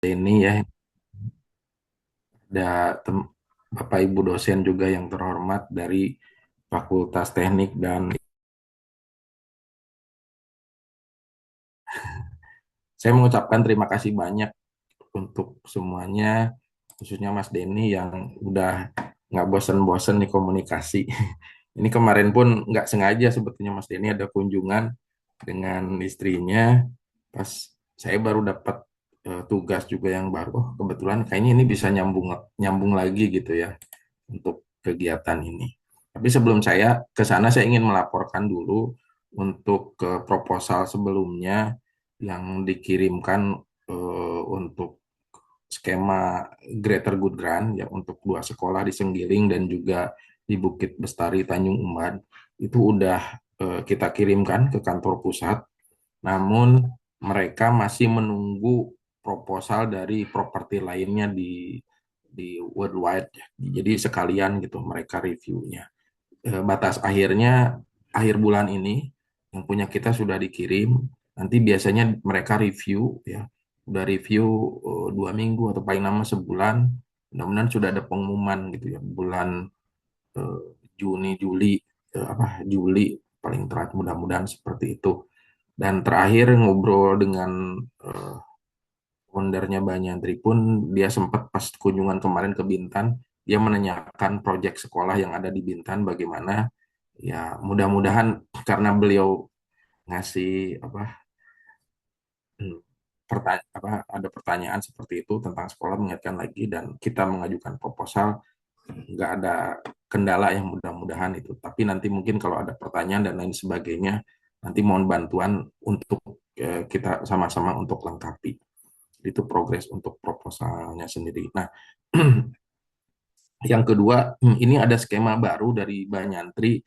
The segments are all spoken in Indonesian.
Ini ya ada Bapak Ibu dosen juga yang terhormat dari Fakultas Teknik dan saya mengucapkan terima kasih banyak untuk semuanya, khususnya Mas Denny yang udah nggak bosen-bosen nih komunikasi. Ini kemarin pun nggak sengaja sebetulnya Mas Denny ada kunjungan dengan istrinya, pas saya baru dapat tugas juga yang baru. Oh, kebetulan kayaknya ini bisa nyambung nyambung lagi gitu ya untuk kegiatan ini. Tapi sebelum saya ke sana, saya ingin melaporkan dulu untuk ke proposal sebelumnya yang dikirimkan untuk skema Greater Good Grant ya untuk dua sekolah di Senggiling dan juga di Bukit Bestari Tanjung Uban itu udah kita kirimkan ke kantor pusat. Namun mereka masih menunggu proposal dari properti lainnya di worldwide ya. Jadi sekalian gitu mereka reviewnya. Batas akhirnya akhir bulan ini yang punya kita sudah dikirim. Nanti biasanya mereka review ya, udah review 2 minggu atau paling lama sebulan. Mudah-mudahan sudah ada pengumuman gitu ya bulan eh, Juni Juli Juli paling terakhir, mudah-mudahan seperti itu. Dan terakhir ngobrol dengan eh, foundernya Banyandri pun dia sempat pas kunjungan kemarin ke Bintan, dia menanyakan proyek sekolah yang ada di Bintan bagaimana. Ya, mudah-mudahan karena beliau ngasih hmm, ada pertanyaan seperti itu tentang sekolah mengingatkan lagi dan kita mengajukan proposal, nggak ada kendala yang mudah-mudahan itu. Tapi nanti mungkin kalau ada pertanyaan dan lain sebagainya, nanti mohon bantuan untuk kita sama-sama untuk lengkapi. Itu progres untuk proposalnya sendiri. Nah, yang kedua, ini ada skema baru dari Banyantri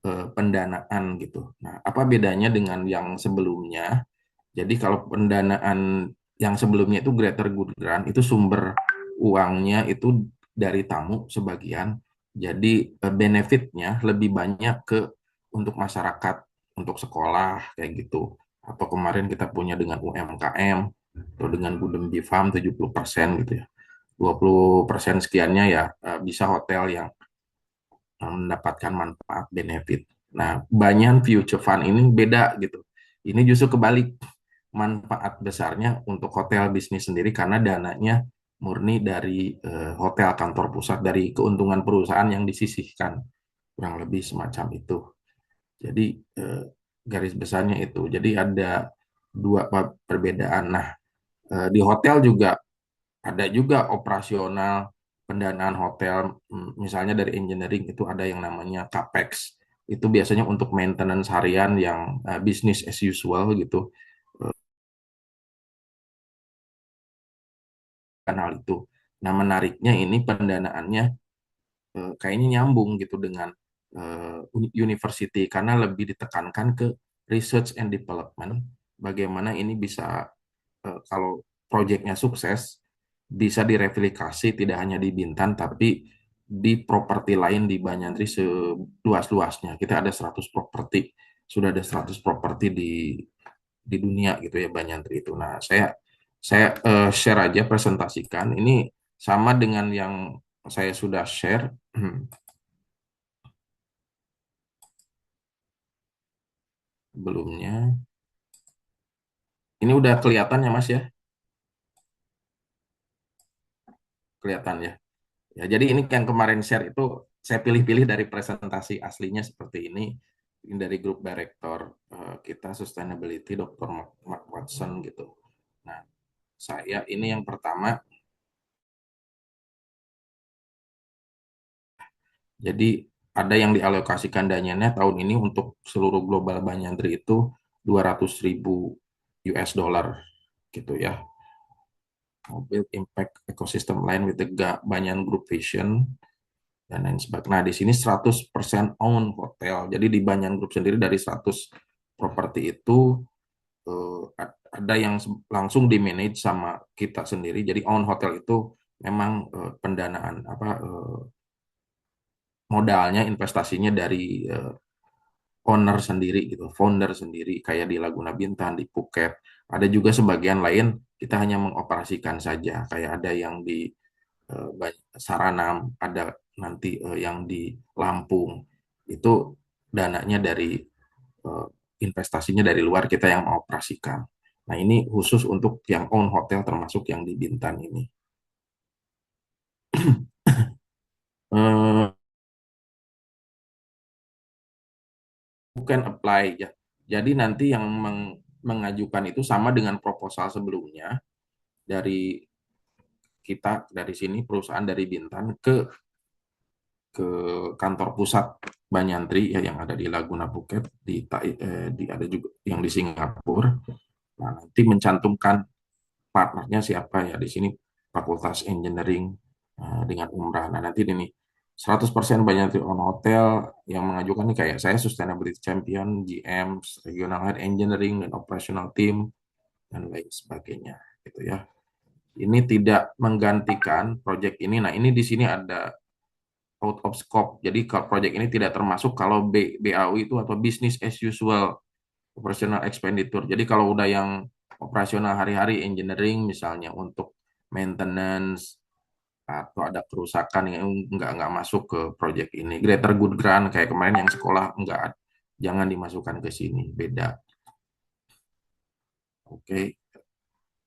pendanaan gitu. Nah, apa bedanya dengan yang sebelumnya? Jadi kalau pendanaan yang sebelumnya itu Greater Good Grant, itu sumber uangnya itu dari tamu sebagian. Jadi benefitnya lebih banyak ke untuk masyarakat, untuk sekolah kayak gitu. Atau kemarin kita punya dengan UMKM atau dengan Gudem Farm 70% gitu ya. 20% sekiannya ya bisa hotel yang mendapatkan manfaat benefit. Nah, banyak future fund ini beda gitu. Ini justru kebalik, manfaat besarnya untuk hotel bisnis sendiri karena dananya murni dari hotel kantor pusat dari keuntungan perusahaan yang disisihkan, kurang lebih semacam itu. Jadi garis besarnya itu. Jadi ada dua perbedaan. Nah, di hotel juga ada juga operasional pendanaan hotel, misalnya dari engineering itu ada yang namanya CAPEX. Itu biasanya untuk maintenance harian yang business as usual gitu. Eh, Kan hal itu. Nah, menariknya ini pendanaannya kayaknya nyambung gitu dengan university karena lebih ditekankan ke research and development. Bagaimana ini bisa kalau proyeknya sukses bisa direplikasi tidak hanya di Bintan tapi di properti lain di Banyandri seluas-luasnya. Kita ada 100 properti, sudah ada 100 properti di dunia gitu ya Banyandri itu. Nah, saya share aja presentasikan. Ini sama dengan yang saya sudah share sebelumnya. Ini udah kelihatan ya Mas ya? Kelihatan ya. Ya, jadi ini yang kemarin share itu saya pilih-pilih dari presentasi aslinya seperti ini. Ini dari grup director kita sustainability Dr. Mark Watson gitu. Nah, saya ini yang pertama, jadi ada yang dialokasikan dananya tahun ini untuk seluruh global Banyandri itu 200.000 US dollar gitu ya. Build impact ecosystem line with the Banyan Group Vision dan lain sebagainya. Nah, di sini 100% own hotel. Jadi di Banyan Group sendiri dari 100 properti itu ada yang langsung di manage sama kita sendiri. Jadi own hotel itu memang pendanaan modalnya investasinya dari owner sendiri gitu, founder sendiri kayak di Laguna Bintan, di Phuket Ada juga sebagian lain kita hanya mengoperasikan saja, kayak ada yang di Saranam, ada nanti yang di Lampung. Itu dananya dari eh, investasinya dari luar, kita yang mengoperasikan. Nah, ini khusus untuk yang own hotel termasuk yang di Bintan ini. Eh, Bukan apply ya. Jadi nanti yang mengajukan itu sama dengan proposal sebelumnya dari kita dari sini perusahaan dari Bintan ke kantor pusat Banyantri ya yang ada di Laguna Phuket di ada juga yang di Singapura. Nah, nanti mencantumkan partnernya siapa ya di sini Fakultas Engineering dengan Umrah. Nah, nanti ini 100% Banyantri on Hotel yang mengajukan nih kayak saya Sustainability Champion, GM, Regional Head Engineering dan Operational Team dan lain sebagainya gitu ya. Ini tidak menggantikan proyek ini. Nah, ini di sini ada out of scope. Jadi kalau proyek ini tidak termasuk kalau BAU itu atau business as usual operational expenditure. Jadi kalau udah yang operasional hari-hari engineering misalnya untuk maintenance atau ada kerusakan yang nggak masuk ke proyek ini. Greater good grant kayak kemarin yang sekolah nggak, jangan dimasukkan ke sini, beda. Oke.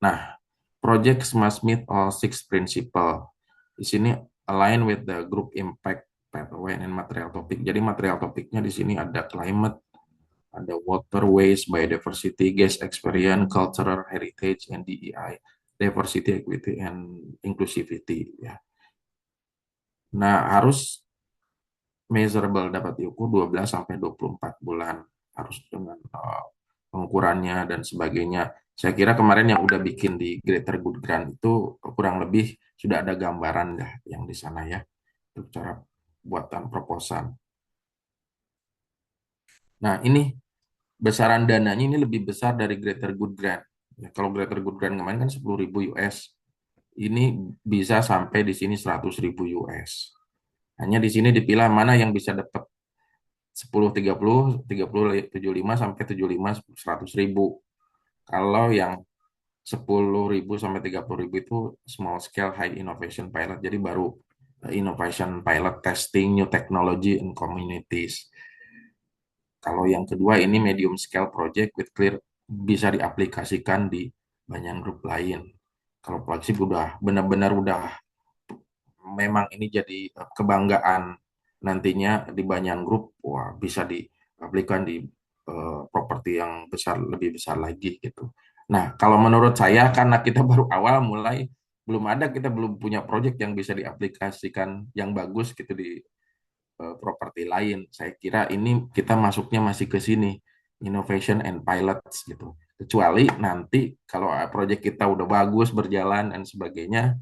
Nah, project must meet all six principle. Di sini align with the group impact pathway and material topic. Jadi material topiknya di sini ada climate, ada waterways, biodiversity, guest experience, cultural heritage, and DEI, diversity, equity, and inclusivity. Ya. Nah, harus measurable, dapat diukur 12 sampai 24 bulan, harus dengan pengukurannya dan sebagainya. Saya kira kemarin yang udah bikin di Greater Good Grant itu kurang lebih sudah ada gambaran ya yang di sana ya untuk cara buatan proposal. Nah, ini besaran dananya ini lebih besar dari Greater Good Grant. Ya, kalau Greater Good Grant kemarin kan 10.000 US. Ini bisa sampai di sini 100.000 US. Hanya di sini dipilah mana yang bisa dapat 10, 30, 30, 75 sampai 75, 100.000. Kalau yang 10.000 sampai 30.000 itu small scale high innovation pilot. Jadi baru innovation pilot testing new technology in communities. Kalau yang kedua ini medium scale project with clear bisa diaplikasikan di banyak grup lain. Kalau flagship udah benar-benar udah memang ini jadi kebanggaan nantinya di banyak grup, wah bisa diaplikasikan di properti yang besar lebih besar lagi gitu. Nah, kalau menurut saya karena kita baru awal mulai belum ada kita belum punya project yang bisa diaplikasikan yang bagus gitu di properti lain. Saya kira ini kita masuknya masih ke sini, innovation and pilots gitu. Kecuali nanti kalau project kita udah bagus berjalan dan sebagainya,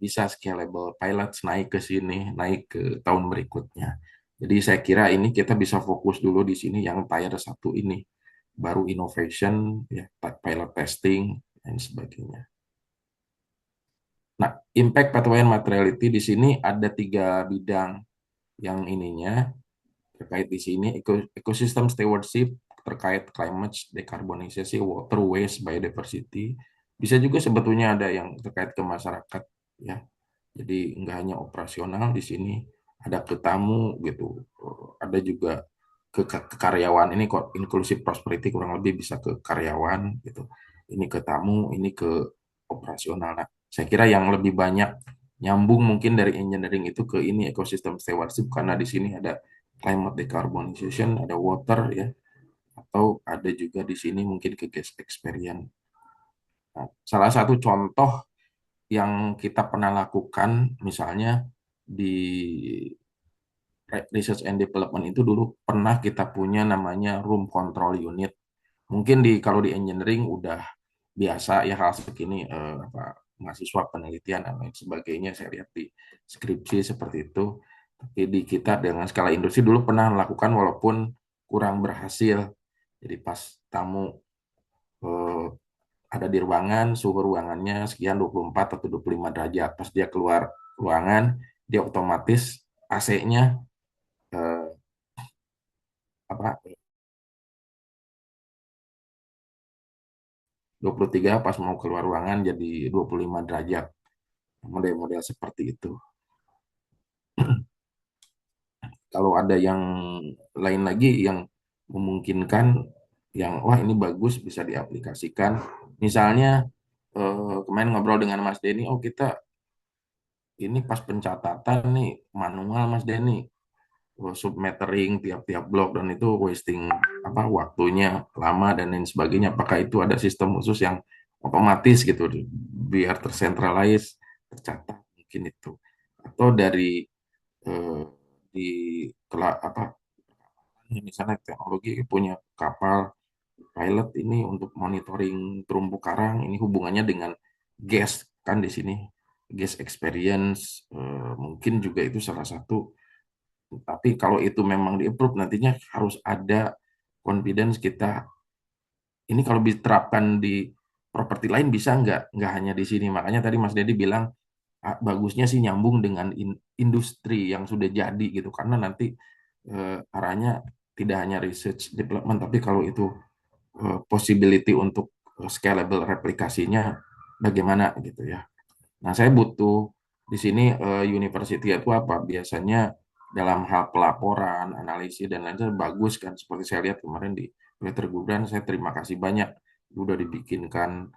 bisa scalable pilots naik ke sini, naik ke tahun berikutnya. Jadi saya kira ini kita bisa fokus dulu di sini yang tier satu ini, baru innovation, ya, pilot testing dan sebagainya. Nah, impact pathway materiality di sini ada tiga bidang yang ininya terkait di sini ekosistem stewardship terkait climate dekarbonisasi, water waste, biodiversity. Bisa juga sebetulnya ada yang terkait ke masyarakat ya. Jadi nggak hanya operasional di sini, ada ke tamu gitu, ada juga ke karyawan. Ini kok inclusive prosperity kurang lebih bisa ke karyawan gitu. Ini ke tamu, ini ke operasional. Nah, saya kira yang lebih banyak nyambung mungkin dari engineering itu ke ini ekosistem stewardship karena di sini ada climate decarbonization, ada water ya, atau ada juga di sini mungkin ke guest experience. Nah, salah satu contoh yang kita pernah lakukan misalnya di research and development itu dulu pernah kita punya namanya room control unit. Mungkin di kalau di engineering udah biasa ya hal segini mahasiswa penelitian dan lain sebagainya saya lihat di skripsi seperti itu. Tapi di kita dengan skala industri dulu pernah melakukan walaupun kurang berhasil. Jadi pas tamu eh, ada di ruangan, suhu ruangannya sekian 24 atau 25 derajat. Pas dia keluar ruangan, dia otomatis AC-nya eh, apa 23 pas mau keluar ruangan jadi 25 derajat. Model-model seperti itu. Kalau ada yang lain lagi yang memungkinkan, yang wah ini bagus bisa diaplikasikan. Misalnya kemarin ngobrol dengan Mas Denny, oh kita ini pas pencatatan nih manual Mas Denny, submetering tiap-tiap blok dan itu wasting apa waktunya lama dan lain sebagainya. Apakah itu ada sistem khusus yang otomatis gitu biar tersentralize, tercatat mungkin itu. Atau dari eh, di apa misalnya teknologi punya kapal pilot ini untuk monitoring terumbu karang ini hubungannya dengan gas kan di sini gas experience mungkin juga itu salah satu. Tapi kalau itu memang di approve nantinya harus ada confidence kita ini kalau diterapkan di properti lain bisa nggak hanya di sini. Makanya tadi Mas Dedi bilang bagusnya sih nyambung dengan industri yang sudah jadi gitu karena nanti arahnya tidak hanya research development tapi kalau itu possibility untuk scalable replikasinya bagaimana gitu ya. Nah, saya butuh di sini university itu apa? Biasanya dalam hal pelaporan, analisis dan lain-lain bagus kan seperti saya lihat kemarin di Peter Gudang saya terima kasih banyak udah dibikinkan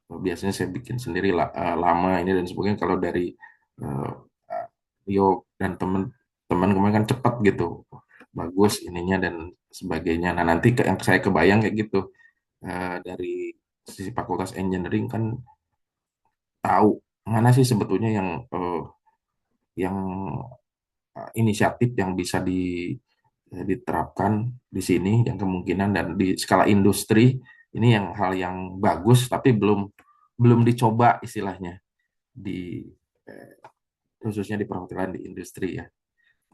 biasanya saya bikin sendiri lama ini dan sebagainya kalau dari eh, Rio dan teman-teman kemarin kan cepat gitu bagus ininya dan sebagainya nah nanti yang saya kebayang kayak gitu dari sisi Fakultas Engineering kan tahu mana sih sebetulnya yang inisiatif yang bisa diterapkan di sini yang kemungkinan dan di skala industri ini yang hal yang bagus tapi belum belum dicoba istilahnya di eh, khususnya di perhotelan di industri ya.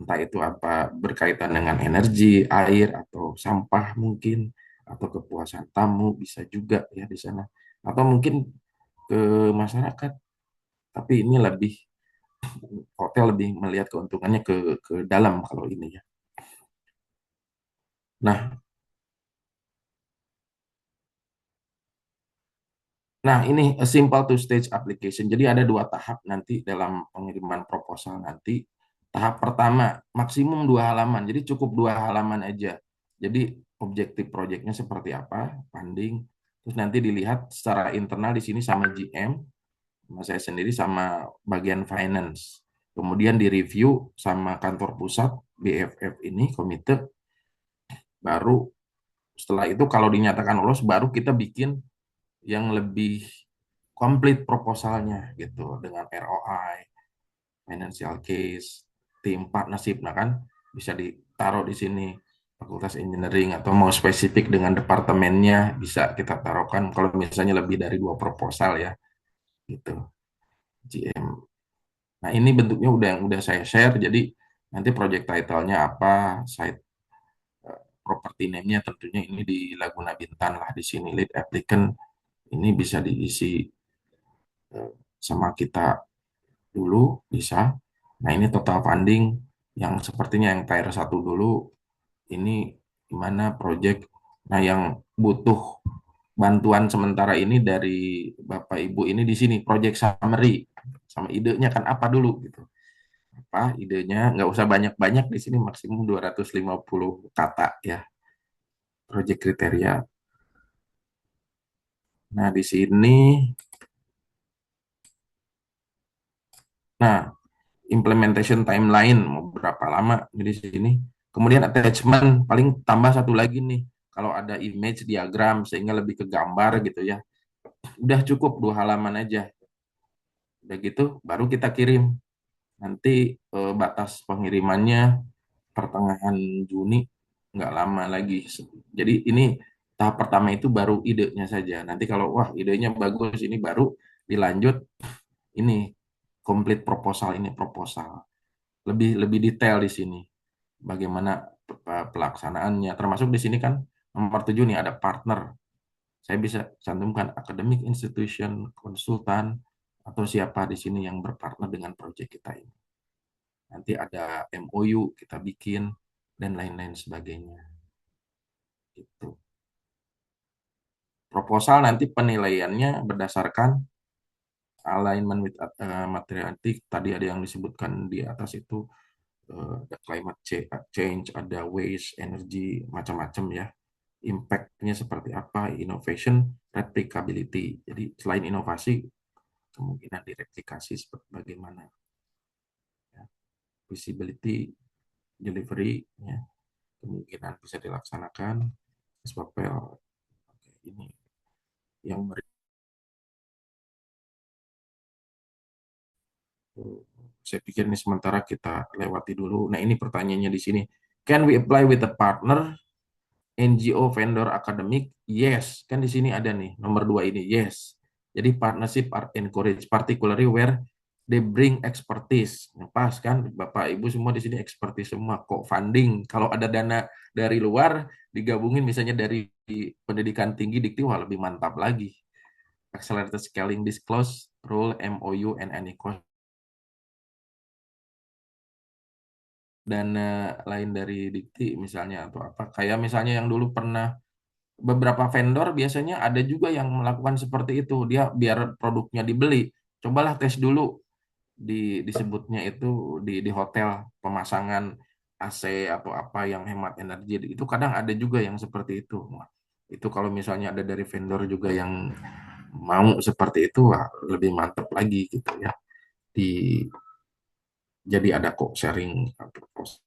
Entah itu apa berkaitan dengan energi, air atau sampah mungkin atau kepuasan tamu bisa juga ya di sana. Atau mungkin ke masyarakat, tapi ini lebih hotel lebih melihat keuntungannya ke dalam kalau ini ya. Nah, nah ini a simple two stage application. Jadi ada dua tahap nanti dalam pengiriman proposal nanti. Tahap pertama maksimum 2 halaman. Jadi cukup 2 halaman aja. Jadi objektif proyeknya seperti apa, funding. Terus nanti dilihat secara internal di sini sama GM, sama saya sendiri sama bagian finance. Kemudian direview sama kantor pusat BFF ini komite. Baru setelah itu kalau dinyatakan lolos, baru kita bikin yang lebih komplit proposalnya gitu dengan ROI, financial case, tim partnership, nah kan bisa ditaruh di sini Fakultas Engineering atau mau spesifik dengan departemennya bisa kita taruhkan kalau misalnya lebih dari 2 proposal ya gitu GM. Nah ini bentuknya udah saya share jadi nanti project title-nya apa, site property name-nya tentunya ini di Laguna Bintan lah di sini lead applicant ini bisa diisi sama kita dulu bisa. Nah, ini total funding yang sepertinya yang tier 1 dulu ini gimana project. Nah, yang butuh bantuan sementara ini dari Bapak Ibu ini di sini project summary sama idenya kan apa dulu gitu. Apa idenya nggak usah banyak-banyak di sini maksimum 250 kata ya project kriteria. Nah, di sini nah implementation timeline mau berapa lama di sini. Kemudian attachment paling tambah satu lagi nih. Kalau ada image diagram sehingga lebih ke gambar gitu ya. Udah cukup 2 halaman aja. Udah gitu baru kita kirim. Nanti batas pengirimannya pertengahan Juni nggak lama lagi. Jadi ini tahap pertama itu baru idenya saja. Nanti kalau wah idenya bagus ini baru dilanjut ini complete proposal ini proposal lebih lebih detail di sini bagaimana pelaksanaannya termasuk di sini kan nomor 7 nih ada partner saya bisa cantumkan academic institution konsultan atau siapa di sini yang berpartner dengan proyek kita ini nanti ada MOU kita bikin dan lain-lain sebagainya gitu. Proposal nanti penilaiannya berdasarkan alignment with materiality. Tadi ada yang disebutkan di atas itu, ada change, ada waste, energy, macam-macam ya. Impact-nya seperti apa, innovation, replicability. Jadi selain inovasi, kemungkinan direplikasi seperti bagaimana. Ya. Visibility, delivery, ya, kemungkinan bisa dilaksanakan. Swapel, ini yang saya pikir ini sementara kita lewati dulu. Nah, ini pertanyaannya di sini. Can we apply with a partner, NGO, vendor, academic? Yes. Kan di sini ada nih, nomor dua ini. Yes. Jadi partnership are encouraged, particularly where they bring expertise. Nah, pas kan, Bapak Ibu semua di sini expertise semua. Kok funding? Kalau ada dana dari luar, digabungin misalnya dari pendidikan tinggi, dikti, wah lebih mantap lagi. Accelerated scaling disclose, rule, MOU, and any cost dana lain dari Dikti misalnya atau apa. Kayak misalnya yang dulu pernah beberapa vendor biasanya ada juga yang melakukan seperti itu. Dia biar produknya dibeli, cobalah tes dulu disebutnya itu di hotel pemasangan AC atau apa yang hemat energi. Itu kadang ada juga yang seperti itu. Wah, itu kalau misalnya ada dari vendor juga yang mau seperti itu, wah, lebih mantap lagi gitu ya. Di jadi ada kok sharing proposal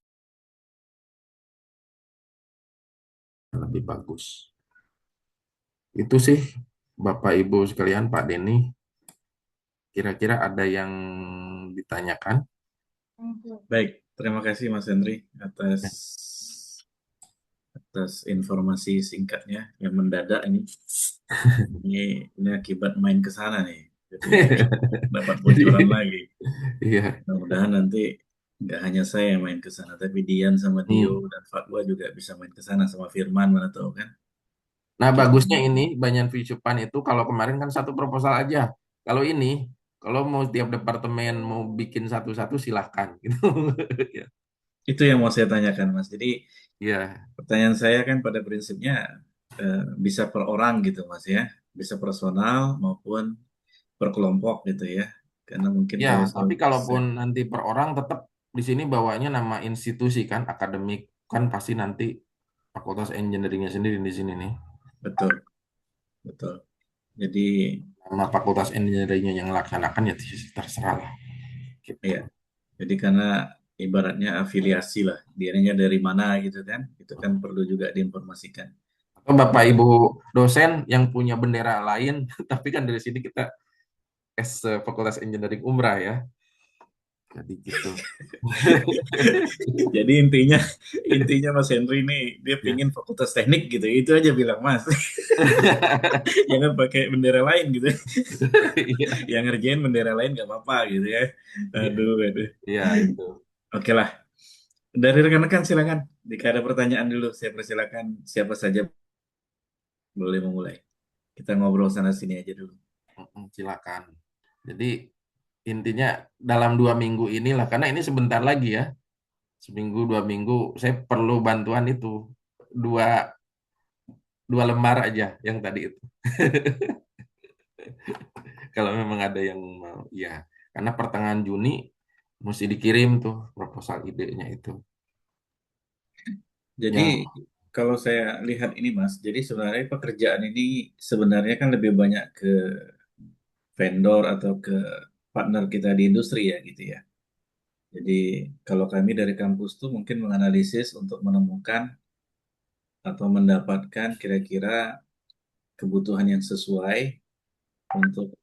lebih bagus. Itu sih Bapak Ibu sekalian, Pak Denny, kira-kira ada yang ditanyakan? Baik, terima kasih Mas Henry atas Ya. atas informasi singkatnya yang mendadak ini. Ini akibat main ke sana nih. Jadi dapat bocoran lagi. Iya. Mudah-mudahan nanti nggak hanya saya yang main ke sana, tapi Dian sama Dio Hmm. dan Fatwa juga bisa main ke sana sama Firman, mana tahu kan? Nah, Kita bagusnya ini banyak Visupan itu kalau kemarin kan satu proposal aja. Kalau ini, kalau mau tiap departemen mau bikin satu-satu silahkan gitu. Ya. itu yang mau saya tanyakan, Mas. Jadi Iya. pertanyaan saya kan pada prinsipnya bisa per orang gitu, Mas ya, bisa personal maupun per kelompok gitu ya. Karena mungkin Ya, kalau tapi kalaupun nanti per orang tetap di sini bawanya nama institusi kan, akademik kan pasti nanti Fakultas Engineeringnya sendiri di sini nih. betul, betul. Jadi Nama Fakultas Engineeringnya yang melaksanakan ya terserah lah. Gitu. ya, jadi karena ibaratnya afiliasi lah, dianya dari mana gitu kan, itu kan perlu juga diinformasikan. Atau Bapak Oke, Ibu dosen yang punya bendera lain, tapi kan dari sini kita Fakultas Engineering Umrah ya. Jadi gitu. jadi intinya intinya Mas Henry ini dia Ya. pingin fakultas teknik gitu, itu aja bilang Mas. Jangan pakai bendera lain gitu. Iya, Yang ngerjain bendera lain nggak apa-apa gitu ya. iya, Aduh, aduh. iya itu. Oke lah. Dari rekan-rekan silakan. Jika ada pertanyaan dulu, saya persilakan siapa saja boleh memulai. Kita ngobrol sana sini aja dulu. Silakan. Jadi intinya dalam 2 minggu inilah, karena ini sebentar lagi ya, seminggu 2 minggu, saya perlu bantuan itu dua dua lembar aja yang tadi itu. Kalau memang ada yang mau, ya, karena pertengahan Juni mesti dikirim tuh proposal idenya itu. Jadi Yang kalau saya lihat ini Mas, jadi sebenarnya pekerjaan ini sebenarnya kan lebih banyak ke vendor atau ke partner kita di industri ya gitu ya. Jadi kalau kami dari kampus tuh mungkin menganalisis untuk menemukan atau mendapatkan kira-kira kebutuhan yang sesuai untuk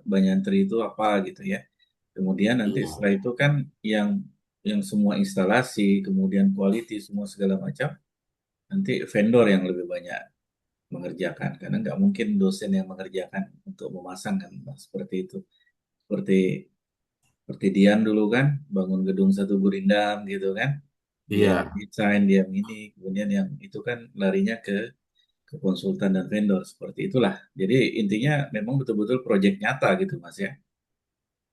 Banyantri itu apa gitu ya. Kemudian nanti iya, setelah itu kan yang semua instalasi, kemudian quality semua segala macam, nanti vendor yang lebih banyak mengerjakan karena nggak mungkin dosen yang mengerjakan untuk memasang kan Mas. Seperti itu. Seperti seperti Dian dulu kan bangun gedung satu Gurindam gitu kan. Dia yang iya, desain, dia yang ini, kemudian yang itu kan larinya ke konsultan dan vendor seperti itulah. Jadi intinya memang betul-betul proyek nyata gitu Mas ya.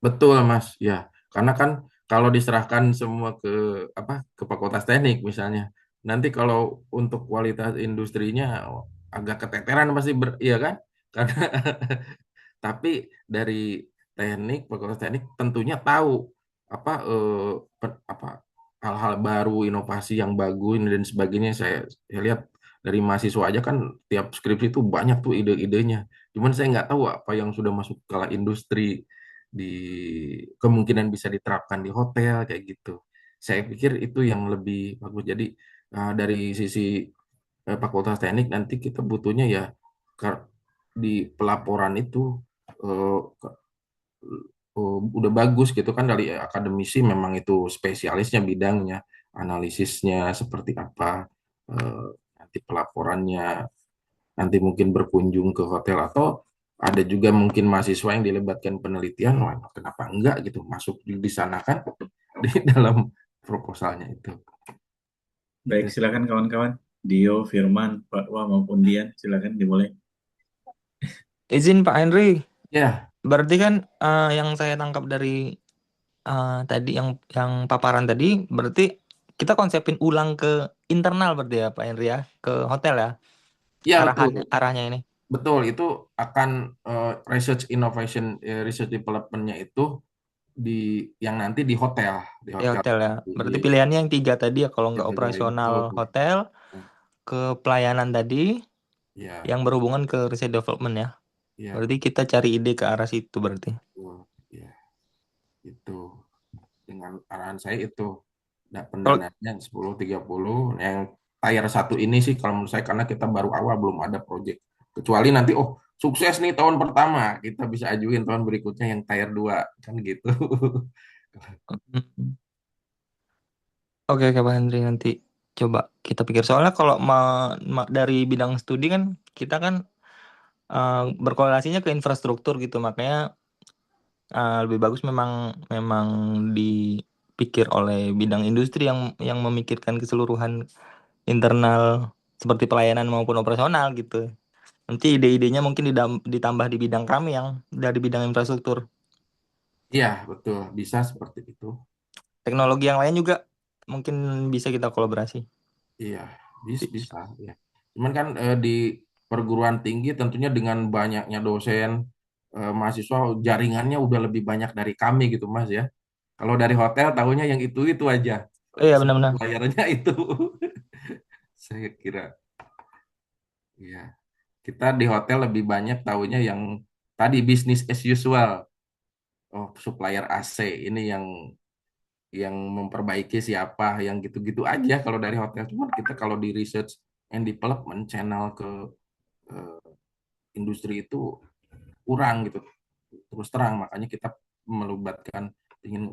betul Mas. Ya, karena kan kalau diserahkan semua ke apa ke Fakultas Teknik misalnya, nanti kalau untuk kualitas industrinya agak keteteran pasti iya kan? Karena tapi dari fakultas teknik tentunya tahu apa apa hal-hal baru, inovasi yang bagus dan sebagainya. Saya lihat dari mahasiswa aja kan tiap skripsi itu banyak tuh ide-idenya. Cuman saya nggak tahu apa yang sudah masuk ke industri di kemungkinan bisa diterapkan di hotel kayak gitu. Saya pikir itu yang lebih bagus. Jadi dari sisi fakultas teknik nanti kita butuhnya ya di pelaporan itu eh, udah bagus gitu kan dari akademisi memang itu spesialisnya bidangnya analisisnya seperti apa eh, nanti pelaporannya nanti mungkin berkunjung ke hotel atau ada juga mungkin mahasiswa yang dilibatkan penelitian wah kenapa enggak gitu masuk di sana kan di dalam proposalnya itu Baik, gitu. silakan kawan-kawan. Dio, Firman, Pak Wah maupun Dian, silakan dimulai. Izin Pak Henry, Ya, berarti kan yang saya tangkap dari tadi yang paparan tadi, berarti kita konsepin ulang ke internal berarti ya Pak Henry ya, ke hotel ya, ya betul. arahnya ini Betul, itu akan research innovation, research development-nya itu di yang nanti di di hotel hotel ya. di Berarti pilihannya yang tiga tadi ya, kalau nggak Jakarta operasional itu. hotel, ke pelayanan tadi, Ya, yang berhubungan ke research development ya. ya Berarti kita cari ide ke arah situ berarti. betul. Ya, itu dengan arahan saya itu Kalau pendanaannya 10-30 yang tier satu ini sih kalau menurut saya karena kita baru awal belum ada project. Kecuali nanti oh sukses nih tahun pertama, kita bisa ajuin tahun berikutnya yang tier 2 kan gitu. Hmm. Oke oke Pak Henry, nanti coba kita pikir soalnya kalau dari bidang studi kan kita kan berkorelasinya ke infrastruktur gitu, makanya lebih bagus memang memang dipikir oleh bidang industri yang memikirkan keseluruhan internal seperti pelayanan maupun operasional gitu. Nanti ide-idenya mungkin ditambah di bidang kami yang dari bidang infrastruktur. Iya, betul. Bisa seperti itu. Teknologi yang lain juga mungkin bisa kita kolaborasi. Iya, bisa. Ya. Cuman kan di perguruan tinggi tentunya dengan banyaknya dosen, mahasiswa, jaringannya udah lebih banyak dari kami gitu, Mas ya. Kalau dari hotel tahunya yang itu aja. Iya benar-benar. Layarnya itu. Saya kira. Iya. Kita di hotel lebih banyak tahunya yang tadi bisnis as usual. Oh, supplier AC ini yang memperbaiki siapa, yang gitu-gitu aja kalau dari hotel. Cuman kita kalau di research and development channel ke eh, industri itu kurang gitu. Terus terang makanya kita melibatkan ingin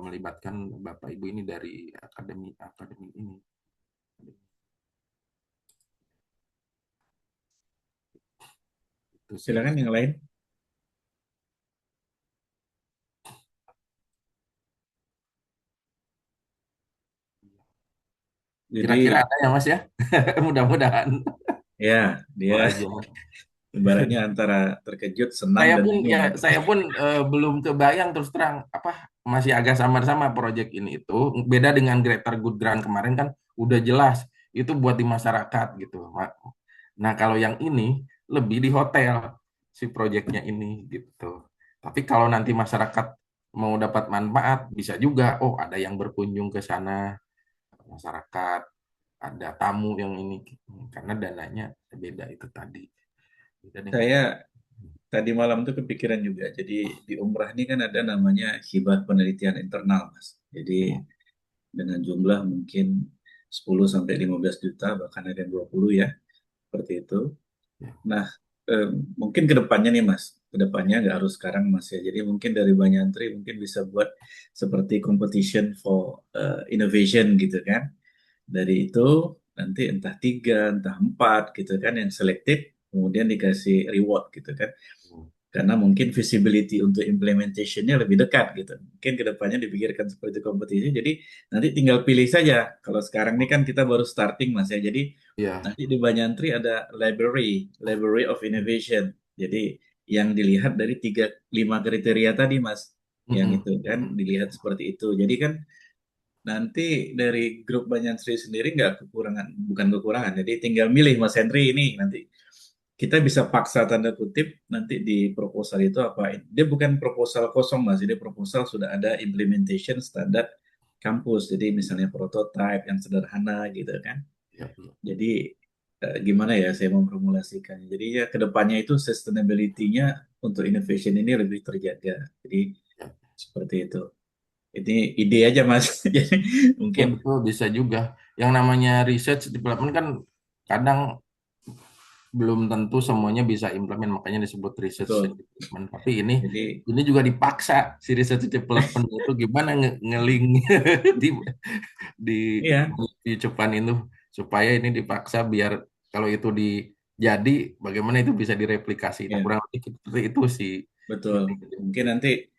melibatkan Bapak Ibu ini dari akademi akademi ini. Itu sih Silakan Mas. yang lain. Kira-kira Jadi ada ya Mas ya? Mudah-mudahan. ya, Oh, dia aja. ibaratnya antara terkejut, senang, Saya dan pun bingung ya gitu. saya pun belum kebayang terus terang apa masih agak samar-sama proyek ini itu beda dengan Greater Good Grant kemarin kan udah jelas itu buat di masyarakat gitu. Nah, kalau yang ini lebih di hotel si proyeknya ini gitu. Tapi kalau nanti masyarakat mau dapat manfaat bisa juga oh ada yang berkunjung ke sana masyarakat ada tamu yang ini karena dananya beda itu tadi. Beda dengan Saya tadi malam tuh kepikiran juga. Jadi di Umrah ini kan ada namanya hibah penelitian internal, Mas. Jadi hmm, dengan jumlah mungkin 10 sampai 15 juta, bahkan ada yang 20 ya, seperti itu. ya. Nah, mungkin ke depannya nih Mas, ke depannya nggak harus sekarang Mas ya. Jadi mungkin dari Banyantri mungkin bisa buat seperti competition for innovation gitu kan. Dari itu nanti entah tiga, entah empat gitu kan yang selektif, kemudian dikasih reward gitu kan. Hmm. Karena mungkin visibility untuk implementation-nya lebih dekat gitu. Mungkin kedepannya dipikirkan seperti kompetisi. Jadi nanti tinggal pilih saja. Kalau sekarang ini kan kita baru starting Mas ya. Jadi Ya. nanti di Banyantri ada library of innovation. Jadi yang dilihat dari 5 kriteria tadi Mas. Yang Mm-mm. itu kan Mm-mm. dilihat seperti itu. Jadi kan nanti dari grup Banyan Sri sendiri nggak kekurangan, bukan kekurangan. Jadi tinggal milih Mas Henry ini nanti. Kita bisa paksa tanda kutip nanti di proposal itu apa? Dia bukan proposal kosong Mas, jadi proposal sudah ada implementation standar kampus. Jadi misalnya prototype yang sederhana gitu kan. Ya, ya, Jadi gimana ya saya memformulasikannya. Jadi ya kedepannya itu sustainability-nya untuk innovation ini lebih terjaga. Jadi ya. seperti itu. Ini ide aja Mas. Jadi Ya mungkin betul bisa juga. Yang namanya research development kan kadang belum tentu semuanya bisa implement, makanya disebut research and betul. development. Tapi Jadi ini juga dipaksa si research and development itu gimana ngeling di di iya, ucapan itu supaya ini dipaksa biar kalau itu jadi bagaimana itu bisa direplikasi. Nah, iya, kurang lebih seperti itu sih. betul. Mungkin nanti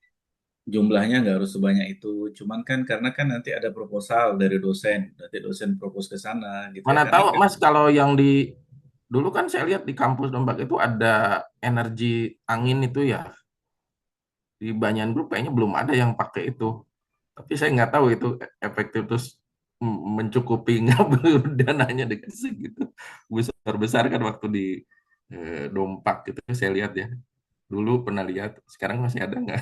jumlahnya nggak harus sebanyak itu. Cuman kan karena kan nanti ada proposal dari dosen, nanti dosen propose ke sana gitu ya. Mana Karena tahu kan Mas kalau yang di dulu kan saya lihat di kampus Dombak itu ada energi angin itu ya. Di Banyan Group kayaknya belum ada yang pakai itu. Tapi saya nggak tahu itu efektif terus mencukupi nggak belum dananya dengan segitu besar-besar kan waktu di Dompak gitu saya lihat ya. Dulu pernah lihat, sekarang masih ada nggak?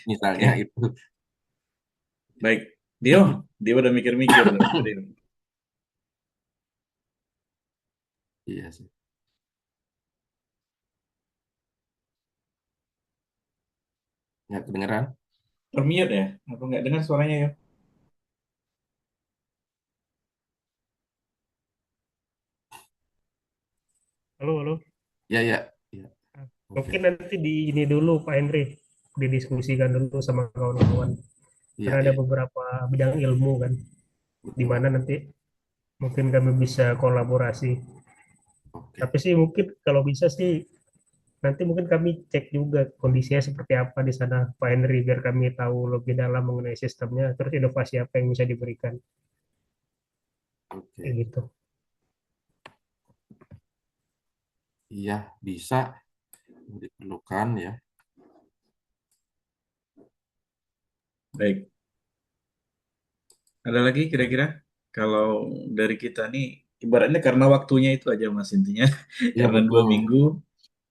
Misalnya oke, itu. baik. Dia udah mikir-mikir tadi. Iya sih. Nggak kedengeran? Termute ya? Aku nggak dengar suaranya ya. Halo, halo. Ya, ya. Ya. Mungkin Oke. nanti di ini dulu Pak Henry, didiskusikan dulu sama kawan-kawan. Iya, Karena ada iya. beberapa bidang ilmu kan, di Betul. mana nanti mungkin kami bisa kolaborasi. Oke. Tapi sih mungkin kalau bisa sih nanti mungkin kami cek juga kondisinya seperti apa di sana Pak Henry, biar kami tahu lebih dalam mengenai sistemnya, terus inovasi apa yang bisa diberikan. Kayak Oke. gitu. Iya, bisa diperlukan ya. Baik. Ada lagi kira-kira? Kalau dari kita nih, ibaratnya karena waktunya itu aja Mas intinya. Iya, Karena dua betul. minggu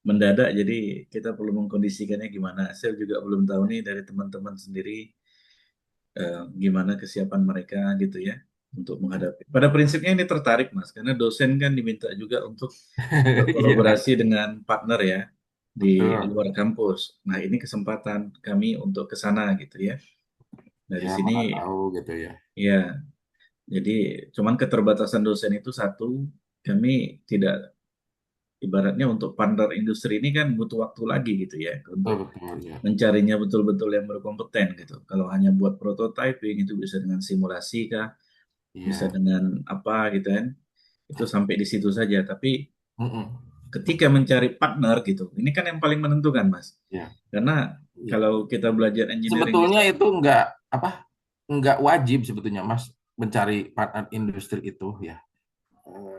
mendadak, jadi kita perlu mengkondisikannya gimana. Saya juga belum tahu nih dari teman-teman sendiri gimana kesiapan mereka gitu ya untuk menghadapi. Pada prinsipnya ini tertarik Mas, karena dosen kan diminta juga untuk Iya, berkolaborasi dengan partner ya di betul. luar kampus. Nah, ini kesempatan kami untuk ke sana gitu ya. Dari Ya, sini mana tahu gitu ya. ya, jadi cuman keterbatasan dosen itu satu, kami tidak ibaratnya untuk partner industri ini kan butuh waktu lagi gitu ya Betul, untuk betul ya. mencarinya betul-betul yang berkompeten gitu. Kalau hanya buat prototyping itu bisa dengan simulasi kah, bisa Iya. dengan apa gitu kan. Itu sampai di situ saja. Tapi Mm-mm. ketika mencari partner gitu, ini kan yang paling menentukan, Mas. Ya, Karena iya. kalau kita belajar engineering di Sebetulnya itu nggak wajib sebetulnya Mas mencari partner industri itu ya.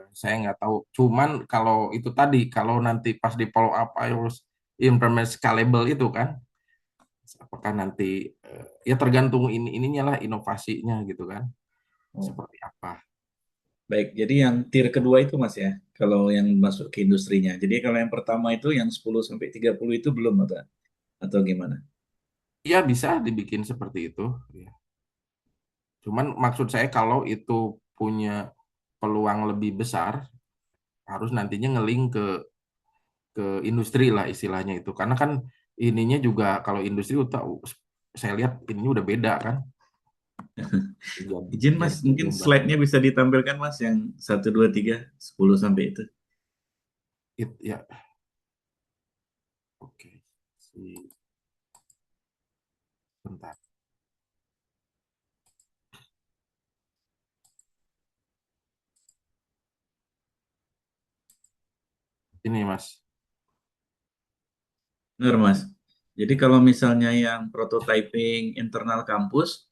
Saya nggak tahu. Cuman kalau itu tadi kalau nanti pas di follow up harus implement scalable itu kan, apakah nanti ya tergantung ininya lah inovasinya gitu kan. oh, Seperti apa? baik, jadi yang tier kedua itu Mas ya, kalau yang masuk ke industrinya. Jadi kalau yang pertama itu yang 10 sampai 30 itu belum atau gimana? Ya bisa dibikin seperti itu. Ya. Cuman maksud saya kalau itu punya peluang lebih besar, harus nantinya ngeling ke industri lah istilahnya itu. Karena kan ininya juga kalau industri udah saya lihat ini udah beda kan. Izin Mas, Jadi mungkin slide-nya bisa ditampilkan Mas yang 1, 2, 3, 10 sampai itu. ya oke. Bentar. Ini Mas. Benar Mas. Jadi kalau misalnya yang prototyping internal kampus,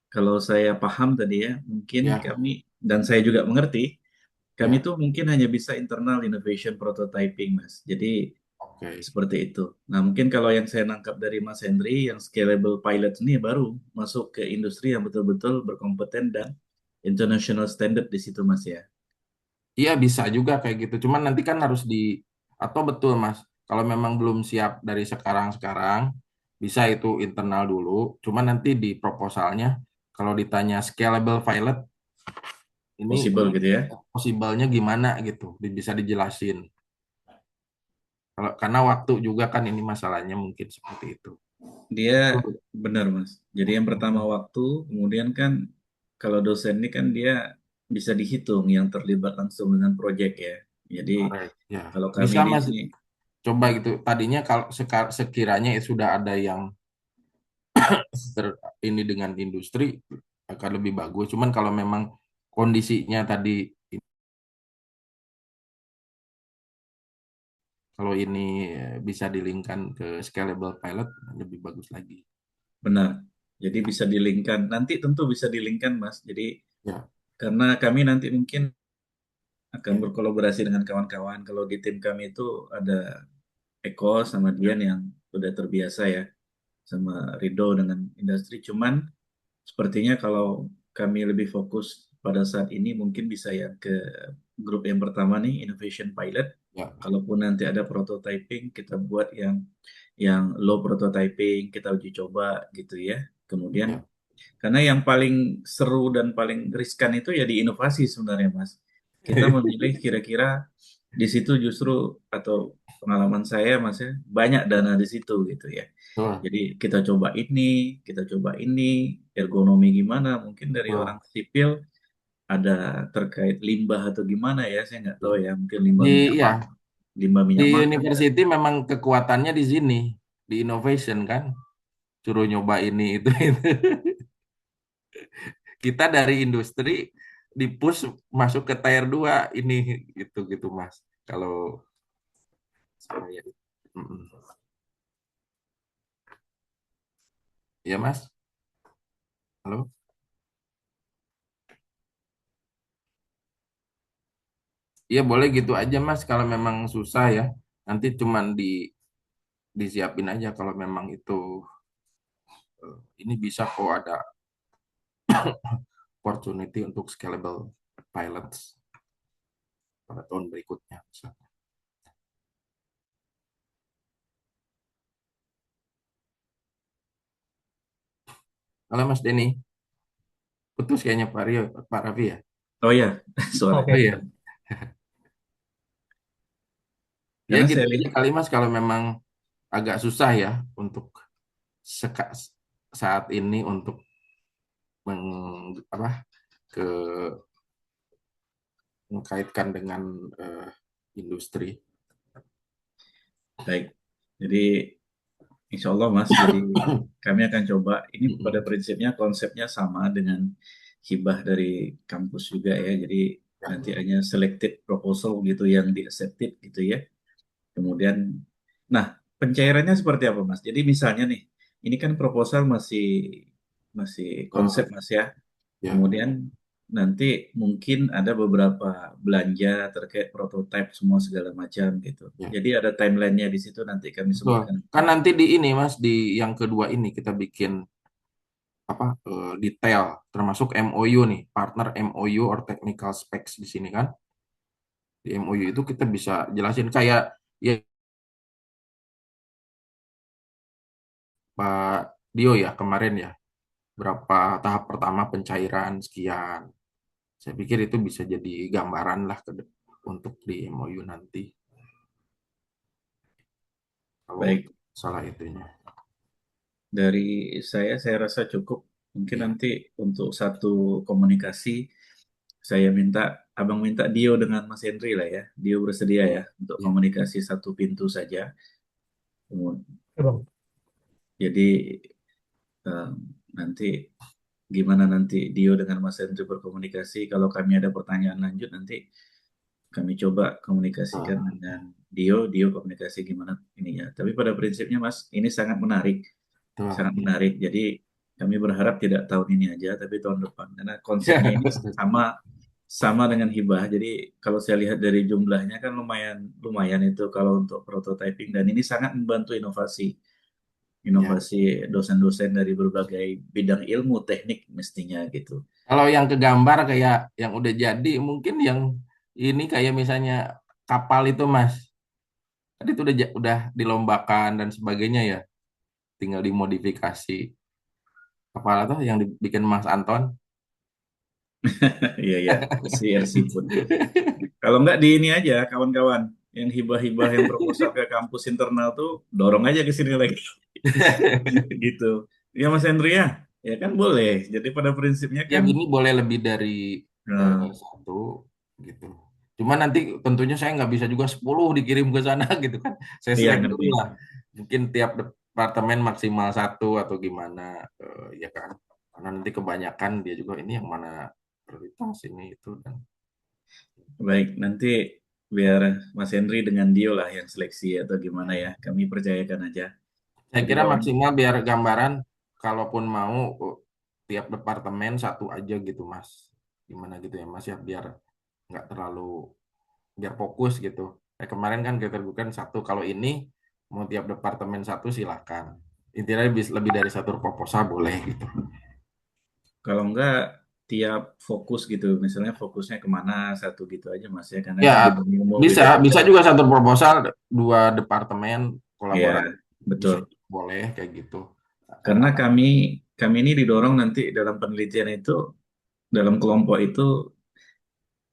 kalau saya paham tadi ya, mungkin Ya, kami, dan saya juga mengerti, kami ya. tuh mungkin hanya bisa internal innovation prototyping Mas. Jadi Oke. Seperti itu. Nah, mungkin kalau yang saya nangkap dari Mas Henry, yang scalable pilot ini baru masuk ke industri yang betul-betul berkompeten dan international standard di situ, Mas ya. Iya bisa juga kayak gitu. Cuman nanti kan harus atau betul Mas, kalau memang belum siap dari sekarang-sekarang, bisa itu internal dulu. Cuman nanti di proposalnya, kalau ditanya scalable pilot, ini Possible gitu ya. possible-nya gimana gitu, bisa dijelasin. Karena waktu juga kan ini masalahnya mungkin seperti itu. Dia benar, Mas. Jadi yang pertama waktu, kemudian kan kalau dosen ini kan dia bisa dihitung yang terlibat langsung dengan proyek ya. Jadi Correct. Ya, kalau kami bisa di Mas sini, coba gitu. Tadinya kalau sekiranya sudah ada yang ini dengan industri akan lebih bagus. Cuman kalau memang kondisinya tadi kalau ini bisa dilingkan ke scalable pilot lebih bagus lagi. benar. Jadi bisa dilingkan. Nanti tentu bisa dilingkan, Mas. Jadi Ya, karena kami nanti mungkin akan ya, berkolaborasi dengan kawan-kawan. Kalau di tim kami itu ada Eko sama Dian yang sudah terbiasa ya sama Rido dengan industri. Cuman sepertinya kalau kami lebih fokus pada saat ini mungkin bisa ya ke grup yang pertama nih Innovation Pilot. ya, Kalaupun nanti ada prototyping, kita buat yang low prototyping, kita uji coba gitu ya. Kemudian ya. karena yang paling seru dan paling riskan itu ya di inovasi sebenarnya, Mas. Kita memilih kira-kira di situ justru atau pengalaman saya, Mas ya, banyak dana di situ gitu ya. Betul, Jadi kita coba ini, ergonomi gimana, mungkin dari orang betul. sipil ada terkait limbah atau gimana ya, saya nggak tahu Ya. ya, mungkin Ya, limbah di minyak makan. university memang kekuatannya di sini, di innovation kan. Suruh nyoba ini itu itu. Kita dari industri di push masuk ke tier 2 ini gitu gitu Mas. Kalau saya mm, ya Mas. Halo. Iya boleh gitu aja Mas kalau memang susah ya. Nanti cuman disiapin aja kalau memang itu ini bisa kok ada opportunity untuk scalable pilots pada tahun berikutnya. Misalnya. Halo Mas Denny, putus kayaknya Pak Raffi ya. Oh ya, Oh suaranya. Oke. iya, ya Karena gitu saya aja lihat, kali Mas kalau memang agak susah ya untuk saat ini untuk apa ke mengkaitkan dengan industri. baik. Jadi insya Allah Mas, jadi kami akan coba. Ini pada prinsipnya konsepnya sama dengan hibah dari kampus juga ya. Jadi nanti hanya selected proposal gitu yang di accepted gitu ya. Kemudian, nah pencairannya seperti apa Mas? Jadi misalnya nih, ini kan proposal masih masih konsep Mas ya. Ya, Kemudian nanti mungkin ada beberapa belanja terkait prototipe semua segala macam gitu. ya, Jadi ada timelinenya di situ nanti kami betul. sebutkan. Kan nanti di ini Mas di yang kedua ini kita bikin apa detail termasuk MOU nih, partner MOU or technical specs di sini kan. Di MOU itu kita bisa jelasin kayak ya Pak Dio ya kemarin ya berapa tahap pertama pencairan sekian. Saya pikir itu bisa jadi gambaran lah untuk di MOU nanti kalau Baik, untuk salah itunya. dari saya rasa cukup. Mungkin Ya, nanti untuk satu komunikasi, saya minta, Abang minta Dio dengan Mas Henry lah ya. Dio bersedia ya untuk ya, komunikasi satu pintu saja. Ya, Bang. Jadi eh, nanti gimana nanti Dio dengan Mas Henry berkomunikasi. Kalau kami ada pertanyaan lanjut nanti kami coba komunikasikan ah, dengan Dio komunikasi gimana ininya. Tapi pada prinsipnya Mas, ini sangat menarik, tuh. sangat menarik. Jadi kami berharap tidak tahun ini aja, tapi tahun depan karena konsepnya ini sama sama dengan hibah. Jadi kalau saya lihat dari jumlahnya kan lumayan lumayan itu kalau untuk prototyping, dan ini sangat membantu Ya. inovasi dosen-dosen dari berbagai bidang ilmu teknik mestinya gitu. Kalau yang ke gambar kayak yang udah jadi, mungkin yang ini kayak misalnya kapal itu Mas. Tadi itu udah dilombakan dan sebagainya ya. Tinggal dimodifikasi. Kapal itu yang dibikin Mas Anton. Iya ya, seafood. Kalau nggak di ini aja kawan-kawan, yang hibah-hibah yang proposal ke kampus internal tuh dorong aja ke sini lagi gitu. Ya Mas Hendri ya, ya kan boleh. Jadi pada prinsipnya Ya kan, gini boleh lebih dari nah, satu gitu. Cuma nanti tentunya saya nggak bisa juga 10 dikirim ke sana gitu kan. Saya iya select dulu ngerti. lah. Mungkin tiap departemen maksimal satu atau gimana, ya kan. Karena nanti kebanyakan dia juga ini yang mana prioritas ini itu dan Baik, nanti biar Mas Hendri dengan Dio lah yang seleksi atau gimana ya. Kami percayakan aja. saya Jadi kira kawan, maksimal biar gambaran kalaupun mau tiap departemen satu aja gitu Mas. Gimana gitu ya Mas ya biar nggak terlalu biar fokus gitu. Kemarin kan kita bukan satu kalau ini mau tiap departemen satu silahkan. Intinya lebih dari satu proposal boleh gitu. kalau enggak tiap fokus gitu, misalnya fokusnya kemana satu gitu aja Mas ya, karena kan Ya bidang ilmu bisa beda-beda. bisa juga satu proposal dua departemen Iya, kolaborasi bisa betul. boleh kayak gitu. Karena kami ini didorong nanti dalam penelitian itu, dalam kelompok itu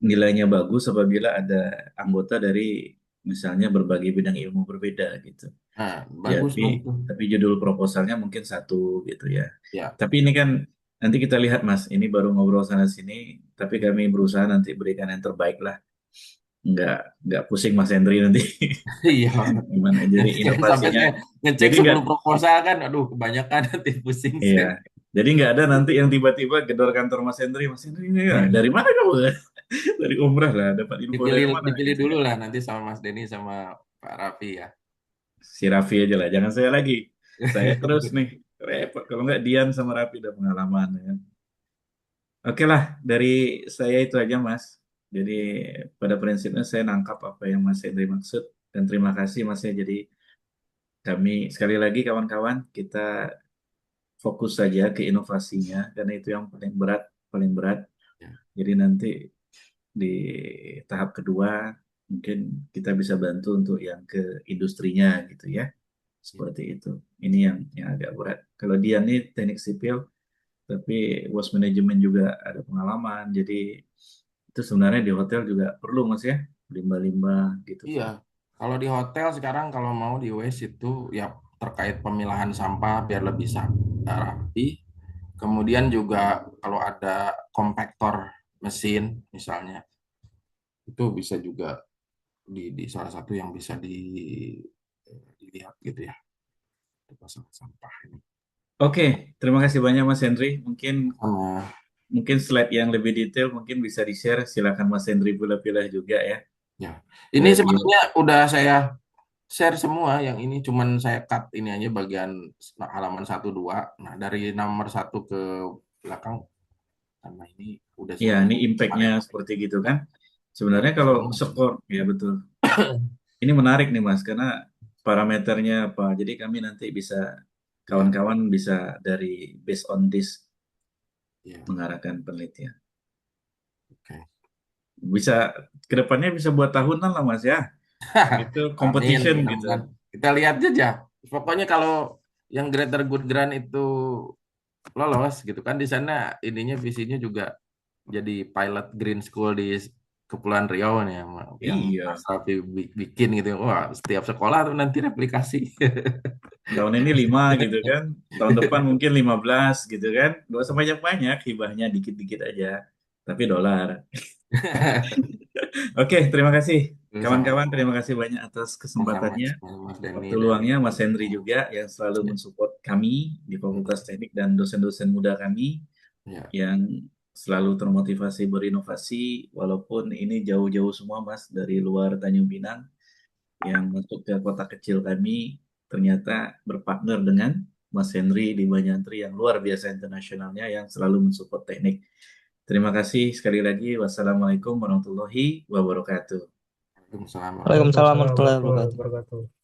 nilainya bagus apabila ada anggota dari misalnya berbagai bidang ilmu berbeda gitu. Nah, bagus Jadi, tuh itu. tapi judul proposalnya mungkin satu gitu ya. Ya, Tapi ini kan nanti kita lihat Mas, ini baru ngobrol sana sini, tapi kami berusaha nanti berikan yang terbaik lah. Nggak nggak pusing Mas Hendri nanti. iya. Gimana? Jadi Jangan sampai inovasinya. saya ngecek Jadi nggak, 10 proposal kan, aduh kebanyakan nanti pusing iya. saya. Jadi nggak ada nanti yang tiba-tiba gedor kantor Mas Hendri ini ya, dari mana kamu? Dari umrah lah, dapat info Dipilih dari mana dipilih gitu dulu ya. lah nanti sama Mas Denny sama Pak Raffi ya. Si Raffi aja lah, jangan saya lagi. Saya terus nih, repot. Kalau nggak Dian sama Raffi udah pengalaman ya. Oke lah, dari saya itu aja Mas. Jadi pada prinsipnya saya nangkap apa yang Mas Hendri maksud. Dan terima kasih Mas ya. Jadi kami sekali lagi kawan-kawan, kita fokus saja ke inovasinya. Karena itu yang paling berat, paling berat. Ya, Jadi nanti di tahap kedua mungkin kita bisa bantu untuk yang ke industrinya gitu ya. ya. Seperti itu. Ini yang agak berat. Kalau dia nih teknik sipil, tapi waste management juga ada pengalaman. Jadi itu sebenarnya di hotel juga perlu Mas ya, limbah-limbah gitu Iya, kan. kalau di hotel sekarang kalau mau di waste itu ya terkait pemilahan sampah biar lebih rapi. Kemudian juga kalau ada kompaktor mesin misalnya itu bisa juga di salah satu yang bisa dilihat gitu ya di pasang sampah ini. Oke, terima kasih banyak Mas Henry. Mungkin Sama mungkin slide yang lebih detail mungkin bisa di-share. Silakan Mas Henry pilih-pilih juga ya ya. ke Ini dia. sebenarnya udah saya share semua yang ini cuman saya cut ini aja bagian halaman 1 2. Nah, dari nomor 1 ke belakang sama ini udah Ya, saya ini impact-nya kemarin seperti gitu kan. ya Sebenarnya kalau semua sih. skor, ya betul. Ini menarik nih Mas, karena parameternya apa. Jadi kami nanti bisa, Ya, kawan-kawan bisa dari based on this ya, mengarahkan penelitian. oke. Bisa, kedepannya bisa buat tahunan lah Mas ya. Itu Amin, competition gitu. mudah-mudahan. Kita lihat aja. Pokoknya kalau yang Greater Good Grand itu lolos gitu kan di sana ininya visinya juga jadi pilot Green School di Kepulauan Riau nih yang Iya, Mas Raffi bikin gitu. Wah, setiap sekolah tuh nanti replikasi. tahun ini 5 gitu kan. Tahun depan mungkin 15 gitu kan. Gak usah banyak-banyak, hibahnya dikit-dikit aja. Tapi dolar. Oke, terima kasih. Kawan-kawan, Sama-sama, terima kasih banyak atas sama-sama kesempatannya. Mas Denny Waktu dan luangnya Mas Henry juga yang selalu ya, mensupport kami di Fakultas Teknik dan dosen-dosen muda kami ya, yang selalu termotivasi berinovasi walaupun ini jauh-jauh semua Mas dari luar Tanjung Pinang yang masuk ke kota kecil kami ternyata berpartner dengan Mas Henry di Banyantri yang luar biasa internasionalnya yang selalu mensupport teknik. Terima kasih sekali lagi. Wassalamualaikum warahmatullahi wabarakatuh. Waalaikumsalam Waalaikumsalam Waalaikumsalam warahmatullahi warahmatullahi wabarakatuh. wabarakatuh.